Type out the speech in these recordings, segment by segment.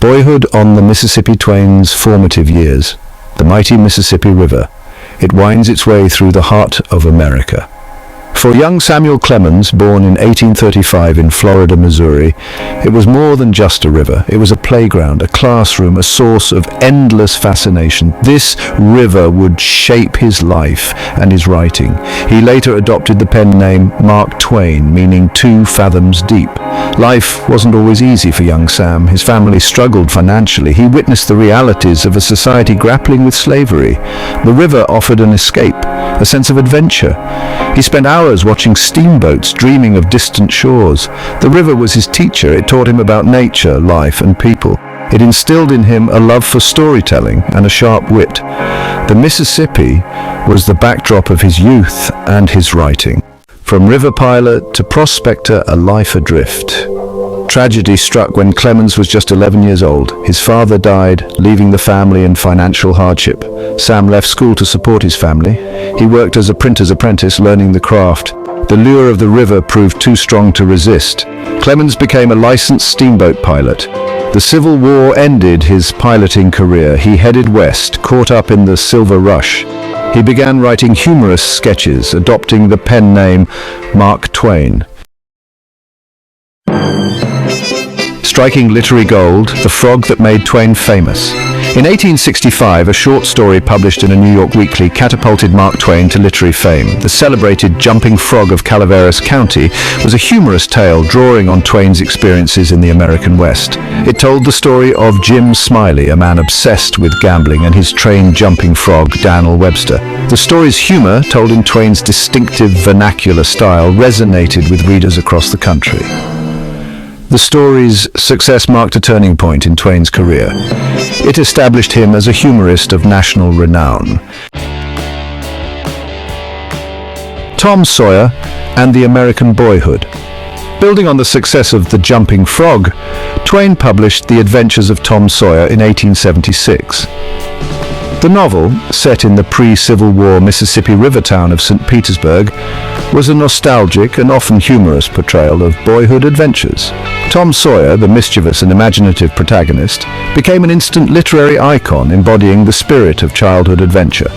Boyhood on the Mississippi. Twain's formative years. The mighty Mississippi River. It winds its way through the heart of America. For young Samuel Clemens, born in 1835 in Florida, Missouri, it was more than just a river. It was a playground, a classroom, a source of endless fascination. This river would shape his life and his writing. He later adopted the pen name Mark Twain, meaning 2 fathoms deep. Life wasn't always easy for young Sam. His family struggled financially. He witnessed the realities of a society grappling with slavery. The river offered an escape, a sense of adventure. He spent hours watching steamboats, dreaming of distant shores. The river was his teacher. It taught him about nature, life, and people. It instilled in him a love for storytelling and a sharp wit. The Mississippi was the backdrop of his youth and his writing. From river pilot to prospector, a life adrift. Tragedy struck when Clemens was just 11 years old. His father died, leaving the family in financial hardship. Sam left school to support his family. He worked as a printer's apprentice, learning the craft. The lure of the river proved too strong to resist. Clemens became a licensed steamboat pilot. The Civil War ended his piloting career. He headed west, caught up in the Silver Rush. He began writing humorous sketches, adopting the pen name Mark Twain. Striking literary gold, The Frog That Made Twain Famous. In 1865, a short story published in a New York weekly catapulted Mark Twain to literary fame. The celebrated Jumping Frog of Calaveras County was a humorous tale drawing on Twain's experiences in the American West. It told the story of Jim Smiley, a man obsessed with gambling, and his trained jumping frog, Daniel Webster. The story's humor, told in Twain's distinctive vernacular style, resonated with readers across the country. The story's success marked a turning point in Twain's career. It established him as a humorist of national renown. Tom Sawyer and the American Boyhood. Building on the success of The Jumping Frog, Twain published The Adventures of Tom Sawyer in 1876. The novel, set in the pre-Civil War Mississippi River town of St. Petersburg, was a nostalgic and often humorous portrayal of boyhood adventures. Tom Sawyer, the mischievous and imaginative protagonist, became an instant literary icon embodying the spirit of childhood adventure.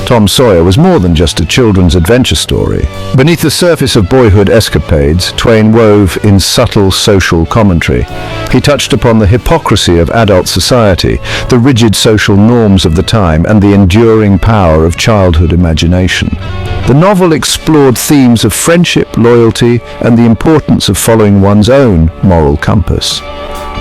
Tom Sawyer was more than just a children's adventure story. Beneath the surface of boyhood escapades, Twain wove in subtle social commentary. He touched upon the hypocrisy of adult society, the rigid social norms of the time, and the enduring power of childhood imagination. The novel explored themes of friendship, loyalty, and the importance of following one's own moral compass.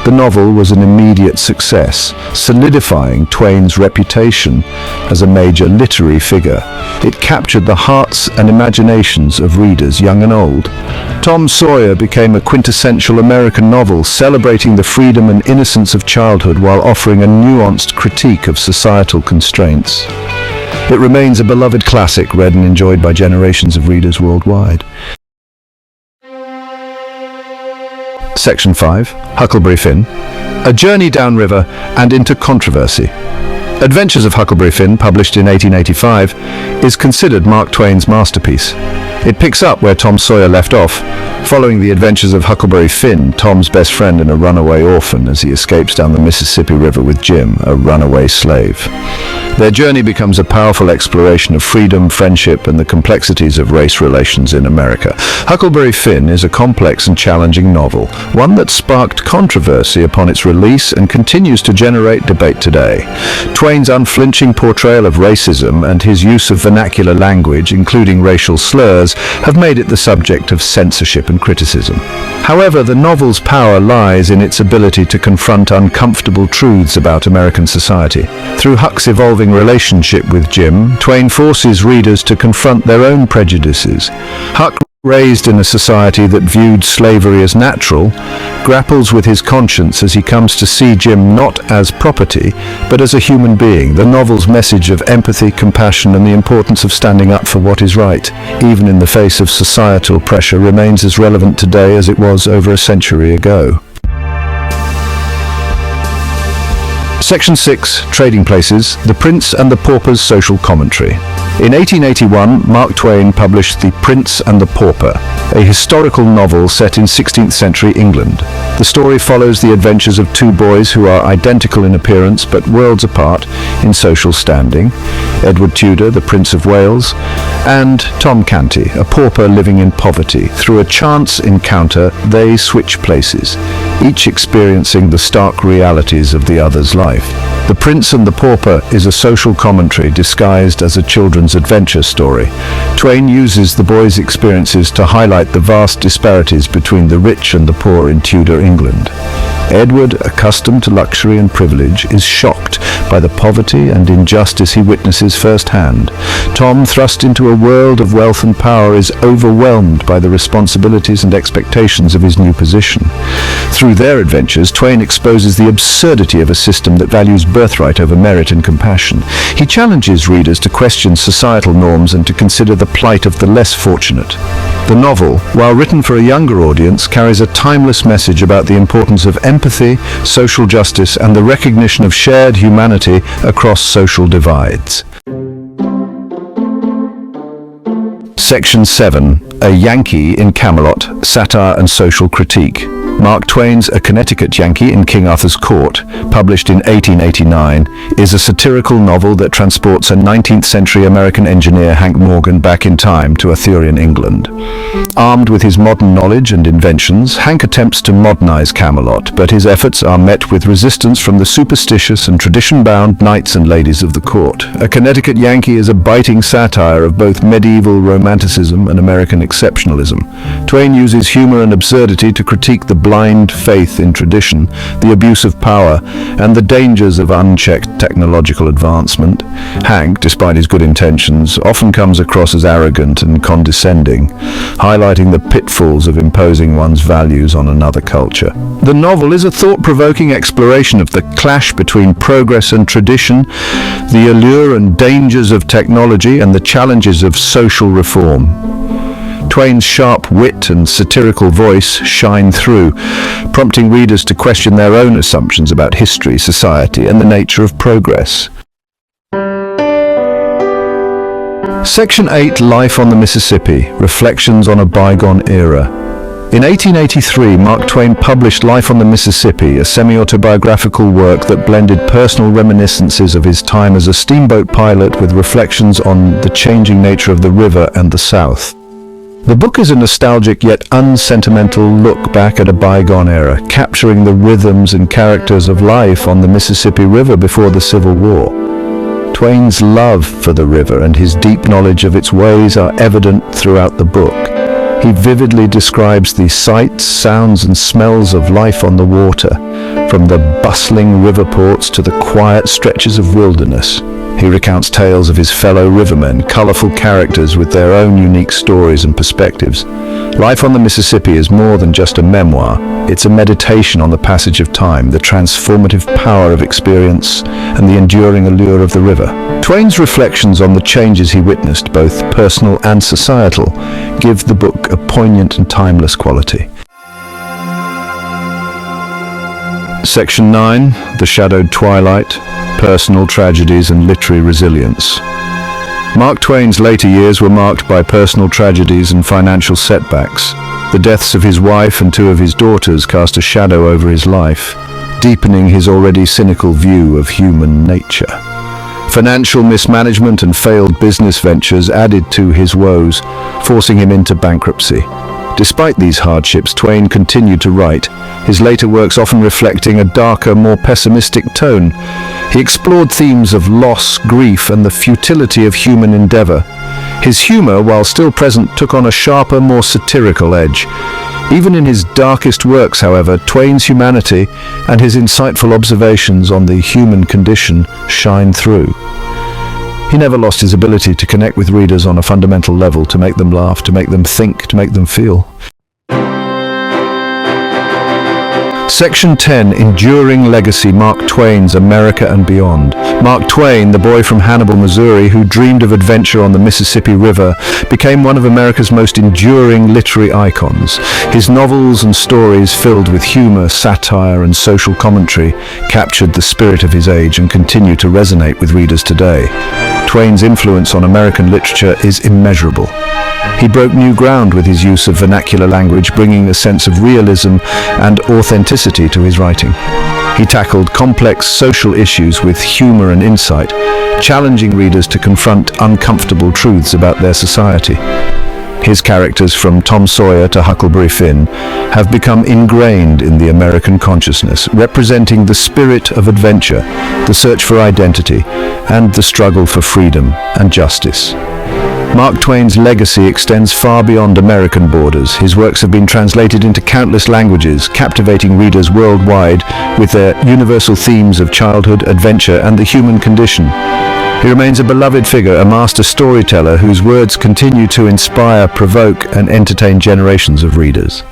The novel was an immediate success, solidifying Twain's reputation as a major literary figure. It captured the hearts and imaginations of readers, young and old. Tom Sawyer became a quintessential American novel, celebrating the freedom and innocence of childhood while offering a nuanced critique of societal constraints. It remains a beloved classic, read and enjoyed by generations of readers worldwide. Section 5, Huckleberry Finn, A Journey Downriver and into Controversy. Adventures of Huckleberry Finn, published in 1885, is considered Mark Twain's masterpiece. It picks up where Tom Sawyer left off, following the adventures of Huckleberry Finn, Tom's best friend and a runaway orphan, as he escapes down the Mississippi River with Jim, a runaway slave. Their journey becomes a powerful exploration of freedom, friendship, and the complexities of race relations in America. Huckleberry Finn is a complex and challenging novel, one that sparked controversy upon its release and continues to generate debate today. Twain's unflinching portrayal of racism and his use of vernacular language, including racial slurs, have made it the subject of censorship and criticism. However, the novel's power lies in its ability to confront uncomfortable truths about American society. Through Huck's evolving relationship with Jim, Twain forces readers to confront their own prejudices. Huck, raised in a society that viewed slavery as natural, grapples with his conscience as he comes to see Jim not as property, but as a human being. The novel's message of empathy, compassion, and the importance of standing up for what is right, even in the face of societal pressure, remains as relevant today as it was over a century ago. Section 6, Trading Places, The Prince and the Pauper's Social Commentary. In 1881, Mark Twain published The Prince and the Pauper, a historical novel set in 16th century England. The story follows the adventures of two boys who are identical in appearance but worlds apart in social standing: Edward Tudor, the Prince of Wales, and Tom Canty, a pauper living in poverty. Through a chance encounter, they switch places, each experiencing the stark realities of the other's life. The Prince and the Pauper is a social commentary disguised as a children's adventure story. Twain uses the boys' experiences to highlight the vast disparities between the rich and the poor in Tudor England. Edward, accustomed to luxury and privilege, is shocked by the poverty and injustice he witnesses firsthand. Tom, thrust into a world of wealth and power, is overwhelmed by the responsibilities and expectations of his new position. Through their adventures, Twain exposes the absurdity of a system that values birthright over merit and compassion. He challenges readers to question societal norms and to consider the plight of the less fortunate. The novel, while written for a younger audience, carries a timeless message about the importance of empathy, social justice, and the recognition of shared humanity across social divides. Section 7, A Yankee in Camelot, Satire and Social Critique. Mark Twain's A Connecticut Yankee in King Arthur's Court, published in 1889, is a satirical novel that transports a 19th century American engineer Hank Morgan back in time to Arthurian England. Armed with his modern knowledge and inventions, Hank attempts to modernize Camelot, but his efforts are met with resistance from the superstitious and tradition-bound knights and ladies of the court. A Connecticut Yankee is a biting satire of both medieval romanticism and American exceptionalism. Twain uses humor and absurdity to critique the blind faith in tradition, the abuse of power, and the dangers of unchecked technological advancement. Hank, despite his good intentions, often comes across as arrogant and condescending, highlighting the pitfalls of imposing one's values on another culture. The novel is a thought-provoking exploration of the clash between progress and tradition, the allure and dangers of technology, and the challenges of social reform. Twain's sharp wit and satirical voice shine through, prompting readers to question their own assumptions about history, society, and the nature of progress. Section 8, Life on the Mississippi, Reflections on a Bygone Era. In 1883, Mark Twain published Life on the Mississippi, a semi-autobiographical work that blended personal reminiscences of his time as a steamboat pilot with reflections on the changing nature of the river and the South. The book is a nostalgic yet unsentimental look back at a bygone era, capturing the rhythms and characters of life on the Mississippi River before the Civil War. Twain's love for the river and his deep knowledge of its ways are evident throughout the book. He vividly describes the sights, sounds, and smells of life on the water, from the bustling river ports to the quiet stretches of wilderness. He recounts tales of his fellow rivermen, colorful characters with their own unique stories and perspectives. Life on the Mississippi is more than just a memoir. It's a meditation on the passage of time, the transformative power of experience, and the enduring allure of the river. Twain's reflections on the changes he witnessed, both personal and societal, give the book a poignant and timeless quality. Section 9, The Shadowed Twilight, Personal Tragedies and Literary Resilience. Mark Twain's later years were marked by personal tragedies and financial setbacks. The deaths of his wife and two of his daughters cast a shadow over his life, deepening his already cynical view of human nature. Financial mismanagement and failed business ventures added to his woes, forcing him into bankruptcy. Despite these hardships, Twain continued to write, his later works often reflecting a darker, more pessimistic tone. He explored themes of loss, grief, and the futility of human endeavor. His humor, while still present, took on a sharper, more satirical edge. Even in his darkest works, however, Twain's humanity and his insightful observations on the human condition shine through. He never lost his ability to connect with readers on a fundamental level, to make them laugh, to make them think, to make them feel. Section 10, Enduring Legacy, Mark Twain's America and Beyond. Mark Twain, the boy from Hannibal, Missouri, who dreamed of adventure on the Mississippi River, became one of America's most enduring literary icons. His novels and stories, filled with humor, satire, and social commentary, captured the spirit of his age and continue to resonate with readers today. Twain's influence on American literature is immeasurable. He broke new ground with his use of vernacular language, bringing a sense of realism and authenticity to his writing. He tackled complex social issues with humor and insight, challenging readers to confront uncomfortable truths about their society. His characters, from Tom Sawyer to Huckleberry Finn, have become ingrained in the American consciousness, representing the spirit of adventure, the search for identity, and the struggle for freedom and justice. Mark Twain's legacy extends far beyond American borders. His works have been translated into countless languages, captivating readers worldwide with their universal themes of childhood, adventure, and the human condition. He remains a beloved figure, a master storyteller whose words continue to inspire, provoke, and entertain generations of readers.